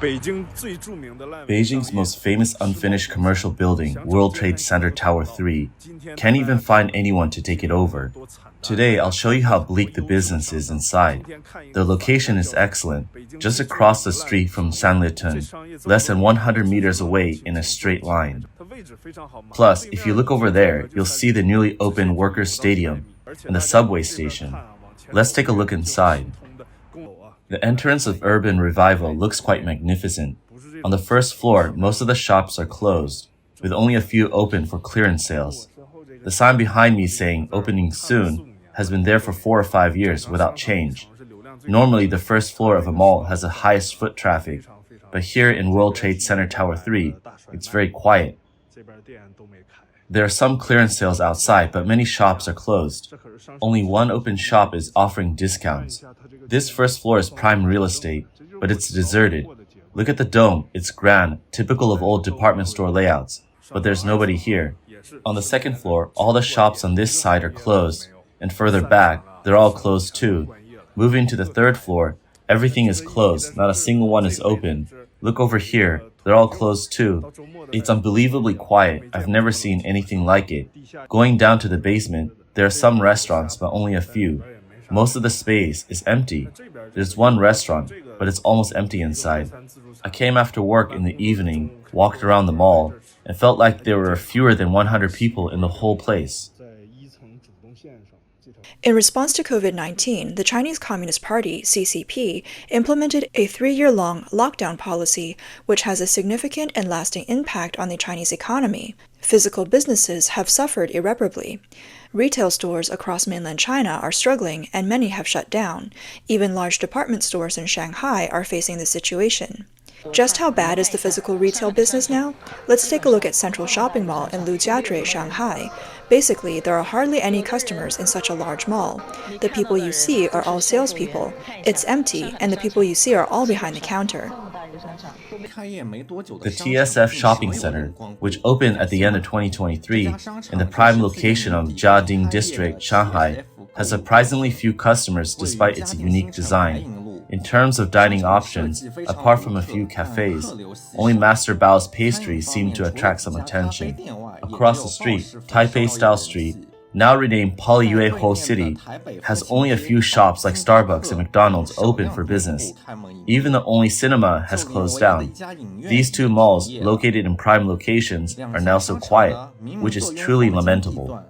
Beijing's most famous unfinished commercial building, World Trade Center Tower 3, can't even find anyone to take it over. Today, I'll show you how bleak the business is inside. The location is excellent, just across the street from Sanlitun, less than 100 meters away in a straight line. Plus, if you look over there, you'll see the newly opened Workers' Stadium and the subway station. Let's take a look inside. The entrance of Urban Revival looks quite magnificent. On the first floor, most of the shops are closed, with only a few open for clearance sales. The sign behind me saying "Opening Soon" has been there for 4 or 5 years without change. Normally, the first floor of a mall has the highest foot traffic, but here in World Trade Center Tower 3, it's very quiet. There are some clearance sales outside, but many shops are closed. Only one open shop is offering discounts. This first floor is prime real estate, but it's deserted. Look at the dome, it's grand, typical of old department store layouts, but there's nobody here. On the second floor, all the shops on this side are closed, and further back, they're all closed too. Moving to the third floor, everything is closed, not a single one is open. Look over here, they're all closed too. It's unbelievably quiet, I've never seen anything like it. Going down to the basement, there are some restaurants, but only a few. Most of the space is empty. There's one restaurant, but it's almost empty inside. I came after work in the evening, walked around the mall, and felt like there were fewer than 100 people in the whole place. In response to COVID-19, the Chinese Communist Party, CCP, implemented a 3-year-long lockdown policy, which has a significant and lasting impact on the Chinese economy. Physical businesses have suffered irreparably. Retail stores across mainland China are struggling, and many have shut down. Even large department stores in Shanghai are facing the situation. Just how bad is the physical retail business now? Let's take a look at Central Shopping Mall in Lujiazui, Shanghai. Basically, there are hardly any customers in such a large mall. The people you see are all salespeople. It's empty, and the people you see are all behind the counter. The TSF Shopping Center, which opened at the end of 2023 in the prime location of Jiading District, Shanghai, has surprisingly few customers despite its unique design. In terms of dining options, apart from a few cafes, only Master Bao's pastries seem to attract some attention. Across the street, Taipei-style street, now renamed Polyyue City, has only a few shops like Starbucks and McDonald's open for business. Even the only cinema has closed down. These two malls, located in prime locations, are now so quiet, which is truly lamentable.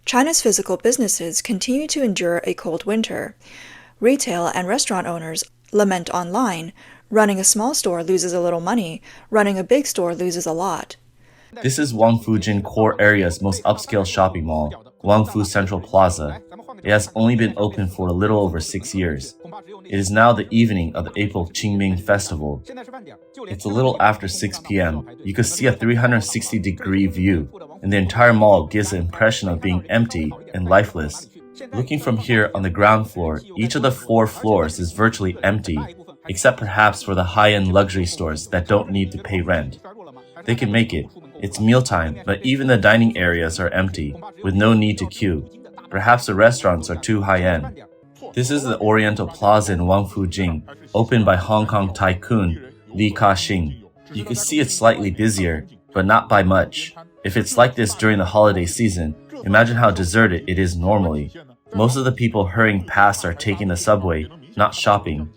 China's physical businesses continue to endure a cold winter. Retail and restaurant owners lament online. Running a small store loses a little money. Running a big store loses a lot. This is Wangfujin core area's most upscale shopping mall, Wangfu Central Plaza. It has only been open for a little over 6 years. It is now the evening of the April Qingming Festival. It's a little after 6 p.m. You could see a 360-degree view, and the entire mall gives the impression of being empty and lifeless. Looking from here on the ground floor, each of the 4 floors is virtually empty, except perhaps for the high-end luxury stores that don't need to pay rent. They can make it. It's mealtime, but even the dining areas are empty, with no need to queue. Perhaps the restaurants are too high-end. This is the Oriental Plaza in Wangfujing, opened by Hong Kong tycoon Li Ka-shing. You can see it's slightly busier, but not by much. If it's like this during the holiday season, imagine how deserted it is normally. Most of the people hurrying past are taking the subway, not shopping.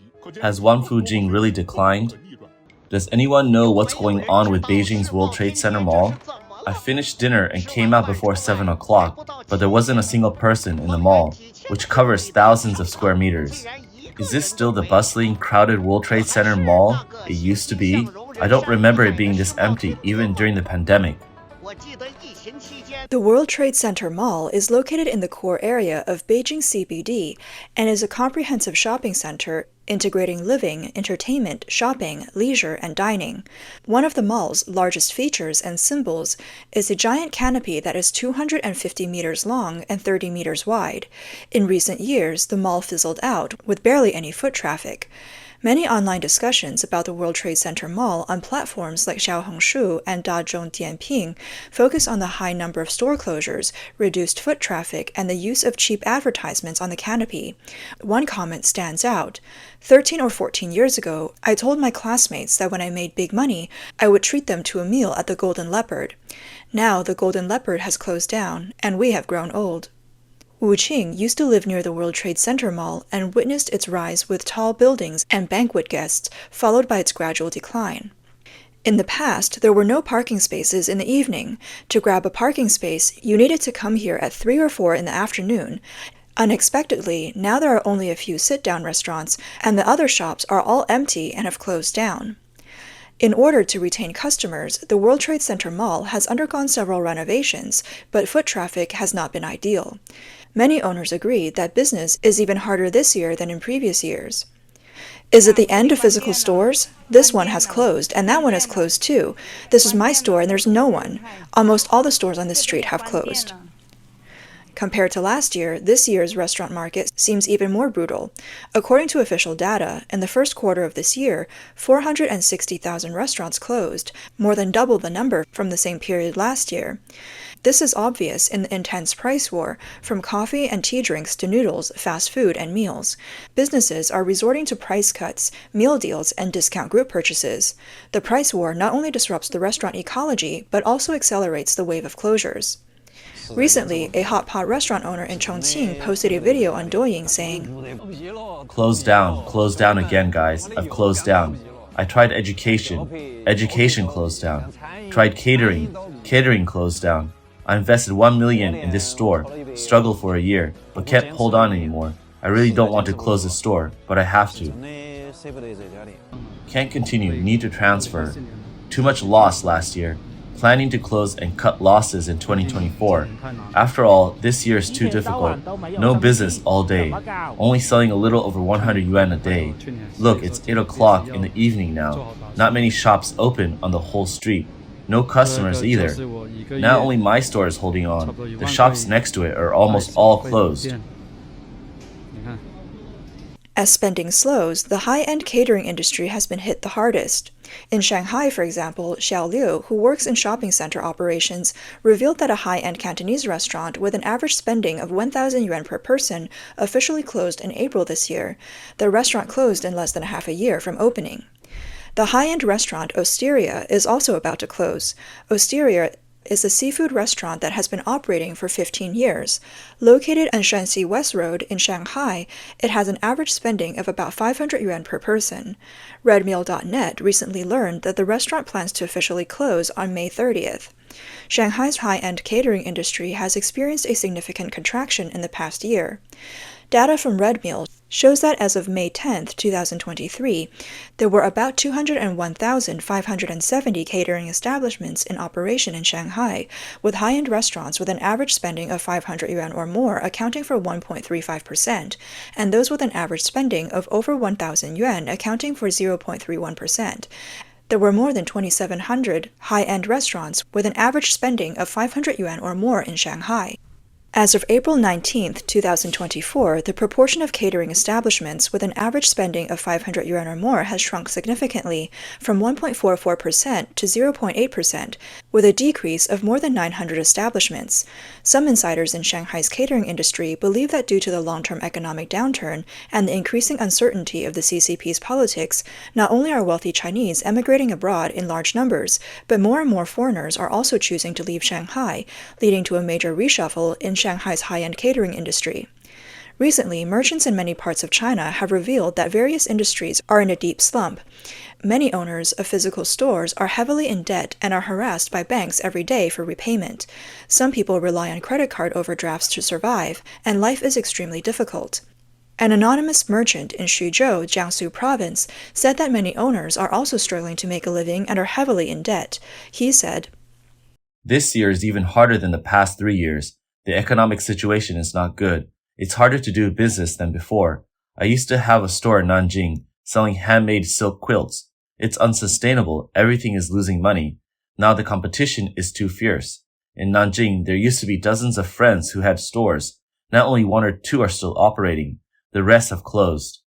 Has Wangfujing really declined? Does anyone know what's going on with Beijing's World Trade Center Mall? I finished dinner and came out before 7 o'clock, but there wasn't a single person in the mall, which covers thousands of square meters. Is this still the bustling, crowded World Trade Center Mall it used to be? I don't remember it being this empty even during the pandemic. The World Trade Center Mall is located in the core area of Beijing CBD and is a comprehensive shopping center integrating living, entertainment, shopping, leisure, and dining. One of the mall's largest features and symbols is a giant canopy that is 250 meters long and 30 meters wide. In recent years, the mall fizzled out with barely any foot traffic. Many online discussions about the World Trade Center Mall on platforms like Xiaohongshu and Dazhong Dianping focus on the high number of store closures, reduced foot traffic, and the use of cheap advertisements on the canopy. One comment stands out. 13 or 14 years ago, I told my classmates that when I made big money, I would treat them to a meal at the Golden Leopard. Now the Golden Leopard has closed down, and we have grown old. Wu Qing used to live near the World Trade Center Mall and witnessed its rise with tall buildings and banquet guests, followed by its gradual decline. In the past, there were no parking spaces in the evening. To grab a parking space, you needed to come here at 3 or 4 in the afternoon. Unexpectedly, now there are only a few sit-down restaurants, and the other shops are all empty and have closed down. In order to retain customers, the World Trade Center Mall has undergone several renovations, but foot traffic has not been ideal. Many owners agree that business is even harder this year than in previous years. Is it the end of physical stores? This one has closed, and that one has closed too. This is my store, and there's no one. Almost all the stores on this street have closed. Compared to last year, this year's restaurant market seems even more brutal. According to official data, in the first quarter of this year, 460,000 restaurants closed, more than double the number from the same period last year. This is obvious in the intense price war, from coffee and tea drinks to noodles, fast food, and meals. Businesses are resorting to price cuts, meal deals, and discount group purchases. The price war not only disrupts the restaurant ecology, but also accelerates the wave of closures. Recently, a hot pot restaurant owner in Chongqing posted a video on Douyin saying, Close down again, guys. I've closed down. I tried education closed down. Tried catering closed down. I invested 1 million in this store, struggled for a year, but can't hold on anymore. I really don't want to close the store, but I have to. Can't continue, need to transfer. Too much loss last year. Planning to close and cut losses in 2024. After all, this year is too difficult. No business all day. Only selling a little over 100 yuan a day. Look, it's 8 o'clock in the evening now. Not many shops open on the whole street. No customers either. Not only my store is holding on, the shops next to it are almost all closed. As spending slows, the high-end catering industry has been hit the hardest. In Shanghai, for example, Xiao Liu, who works in shopping center operations, revealed that a high-end Cantonese restaurant with an average spending of 1,000 yuan per person officially closed in April this year. The restaurant closed in less than half a year from opening. The high-end restaurant Osteria is also about to close. Osteria is a seafood restaurant that has been operating for 15 years. Located on Shanxi West Road in Shanghai, it has an average spending of about 500 yuan per person. Redmeal.net recently learned that the restaurant plans to officially close on May 30th. Shanghai's high-end catering industry has experienced a significant contraction in the past year. Data from Redmeal shows that as of May 10, 2023, there were about 201,570 catering establishments in operation in Shanghai, with high-end restaurants with an average spending of 500 yuan or more accounting for 1.35%, and those with an average spending of over 1,000 yuan accounting for 0.31%. There were more than 2,700 high-end restaurants with an average spending of 500 yuan or more in Shanghai. As of April 19, 2024, the proportion of catering establishments with an average spending of 500 yuan or more has shrunk significantly, from 1.44% to 0.8%, with a decrease of more than 900 establishments. Some insiders in Shanghai's catering industry believe that due to the long-term economic downturn and the increasing uncertainty of the CCP's politics, not only are wealthy Chinese emigrating abroad in large numbers, but more and more foreigners are also choosing to leave Shanghai, leading to a major reshuffle in Shanghai's high-end catering industry. Recently, merchants in many parts of China have revealed that various industries are in a deep slump. Many owners of physical stores are heavily in debt and are harassed by banks every day for repayment. Some people rely on credit card overdrafts to survive, and life is extremely difficult. An anonymous merchant in Xuzhou, Jiangsu province, said that many owners are also struggling to make a living and are heavily in debt. He said, This year is even harder than the past 3 years. The economic situation is not good. It's harder to do business than before. I used to have a store in Nanjing selling handmade silk quilts. It's unsustainable. Everything is losing money. Now the competition is too fierce. In Nanjing, there used to be dozens of friends who had stores. Now only 1 or 2 are still operating. The rest have closed.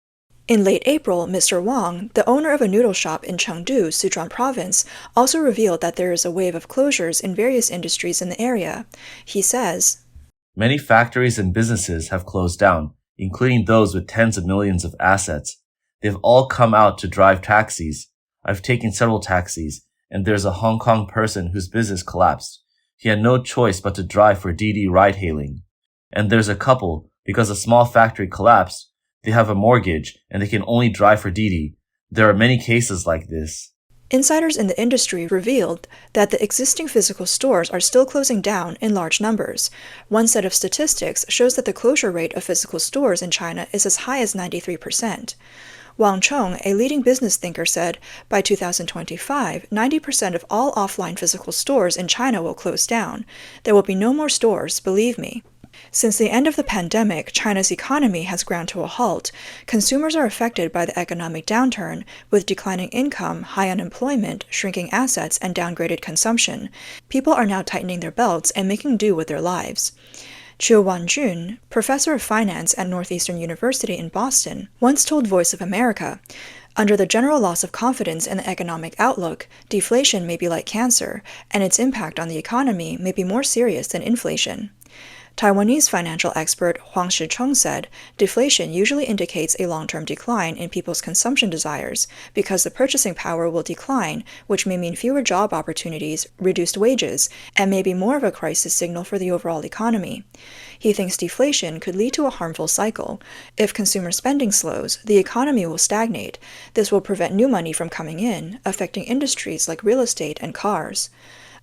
In late April, Mr. Wang, the owner of a noodle shop in Chengdu, Sichuan province, also revealed that there is a wave of closures in various industries in the area. He says, Many factories and businesses have closed down, including those with tens of millions of assets. They've all come out to drive taxis. I've taken several taxis, and there's a Hong Kong person whose business collapsed. He had no choice but to drive for Didi ride-hailing. And there's a couple, because a small factory collapsed, they have a mortgage and they can only drive for Didi. There are many cases like this. Insiders in the industry revealed that the existing physical stores are still closing down in large numbers. One set of statistics shows that the closure rate of physical stores in China is as high as 93%. Wang Chong, a leading business thinker, said, by 2025, 90% of all offline physical stores in China will close down. There will be no more stores, believe me. Since the end of the pandemic, China's economy has ground to a halt. Consumers are affected by the economic downturn, with declining income, high unemployment, shrinking assets, and downgraded consumption. People are now tightening their belts and making do with their lives. Chiu Wanjun, professor of finance at Northeastern University in Boston, once told Voice of America, under the general loss of confidence in the economic outlook, deflation may be like cancer, and its impact on the economy may be more serious than inflation. Taiwanese financial expert Huang Shicheng said, deflation usually indicates a long-term decline in people's consumption desires because the purchasing power will decline, which may mean fewer job opportunities, reduced wages, and may be more of a crisis signal for the overall economy. He thinks deflation could lead to a harmful cycle. If consumer spending slows, the economy will stagnate. This will prevent new money from coming in, affecting industries like real estate and cars.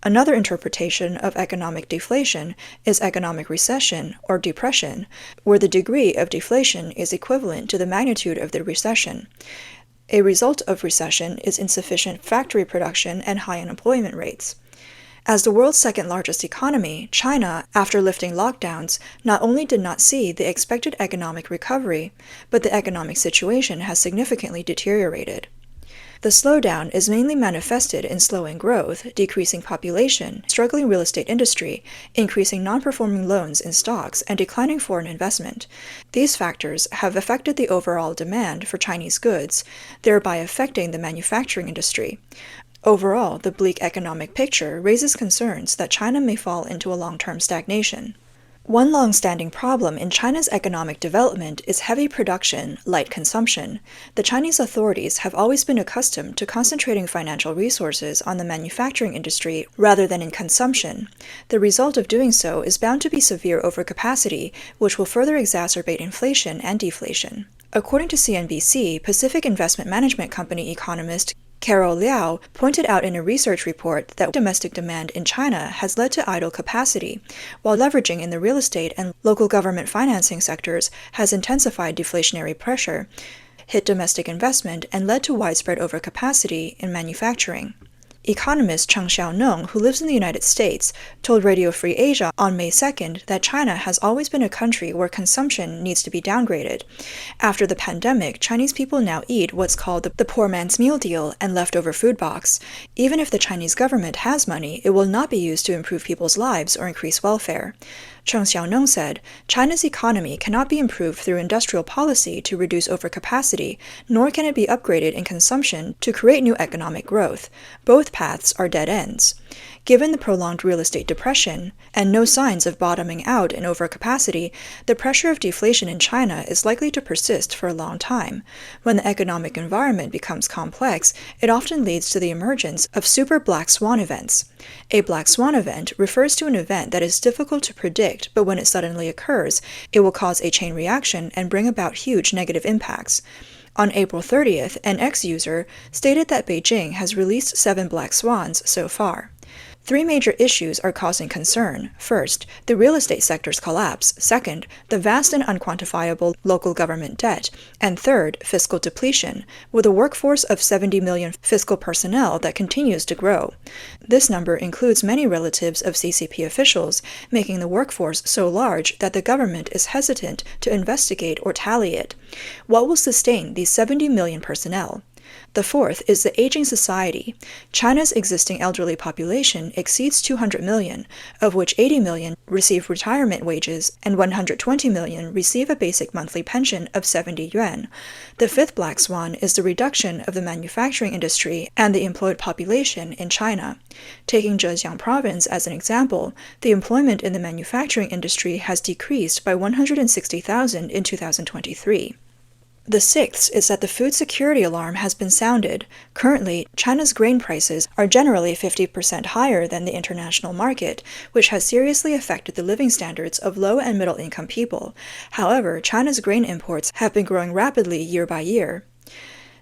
Another interpretation of economic deflation is economic recession or depression, where the degree of deflation is equivalent to the magnitude of the recession. A result of recession is insufficient factory production and high unemployment rates. As the world's second-largest economy, China, after lifting lockdowns, not only did not see the expected economic recovery, but the economic situation has significantly deteriorated. The slowdown is mainly manifested in slowing growth, decreasing population, struggling real estate industry, increasing non-performing loans in stocks, and declining foreign investment. These factors have affected the overall demand for Chinese goods, thereby affecting the manufacturing industry. Overall, the bleak economic picture raises concerns that China may fall into a long-term stagnation. One long-standing problem in China's economic development is heavy production, light consumption. The Chinese authorities have always been accustomed to concentrating financial resources on the manufacturing industry rather than in consumption. The result of doing so is bound to be severe overcapacity, which will further exacerbate inflation and deflation. According to CNBC, Pacific Investment Management Company economist Carol Liao pointed out in a research report that domestic demand in China has led to idle capacity, while leveraging in the real estate and local government financing sectors has intensified deflationary pressure, hit domestic investment, and led to widespread overcapacity in manufacturing. Economist Cheng Xiaoneng, who lives in the United States, told Radio Free Asia on May 2nd that China has always been a country where consumption needs to be downgraded. After the pandemic, Chinese people now eat what's called the poor man's meal deal and leftover food box. Even if the Chinese government has money, it will not be used to improve people's lives or increase welfare. Cheng Xiaoneng said, China's economy cannot be improved through industrial policy to reduce overcapacity, nor can it be upgraded in consumption to create new economic growth. Both paths are dead ends. Given the prolonged real estate depression and no signs of bottoming out in overcapacity, the pressure of deflation in China is likely to persist for a long time. When the economic environment becomes complex, it often leads to the emergence of super black swan events. A black swan event refers to an event that is difficult to predict, but when it suddenly occurs, it will cause a chain reaction and bring about huge negative impacts. On April 30th, an ex-user stated that Beijing has released 7 black swans so far. 3 major issues are causing concern. First, the real estate sector's collapse. Second, the vast and unquantifiable local government debt. And third, fiscal depletion, with a workforce of 70 million fiscal personnel that continues to grow. This number includes many relatives of CCP officials, making the workforce so large that the government is hesitant to investigate or tally it. What will sustain these 70 million personnel? The fourth is the aging society. China's existing elderly population exceeds 200 million, of which 80 million receive retirement wages and 120 million receive a basic monthly pension of 70 yuan. The fifth black swan is the reduction of the manufacturing industry and the employed population in China. Taking Zhejiang province as an example, the employment in the manufacturing industry has decreased by 160,000 in 2023. The sixth is that the food security alarm has been sounded. Currently, China's grain prices are generally 50% higher than the international market, which has seriously affected the living standards of low and middle income people. However, China's grain imports have been growing rapidly year by year.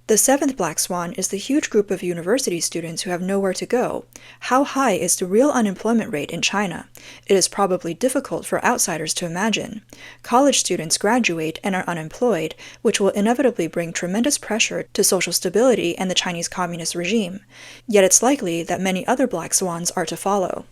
The seventh black swan is the huge group of university students who have nowhere to go. How high is the real unemployment rate in China? It is probably difficult for outsiders to imagine. College students graduate and are unemployed, which will inevitably bring tremendous pressure to social stability and the Chinese Communist regime. Yet it's likely that many other black swans are to follow.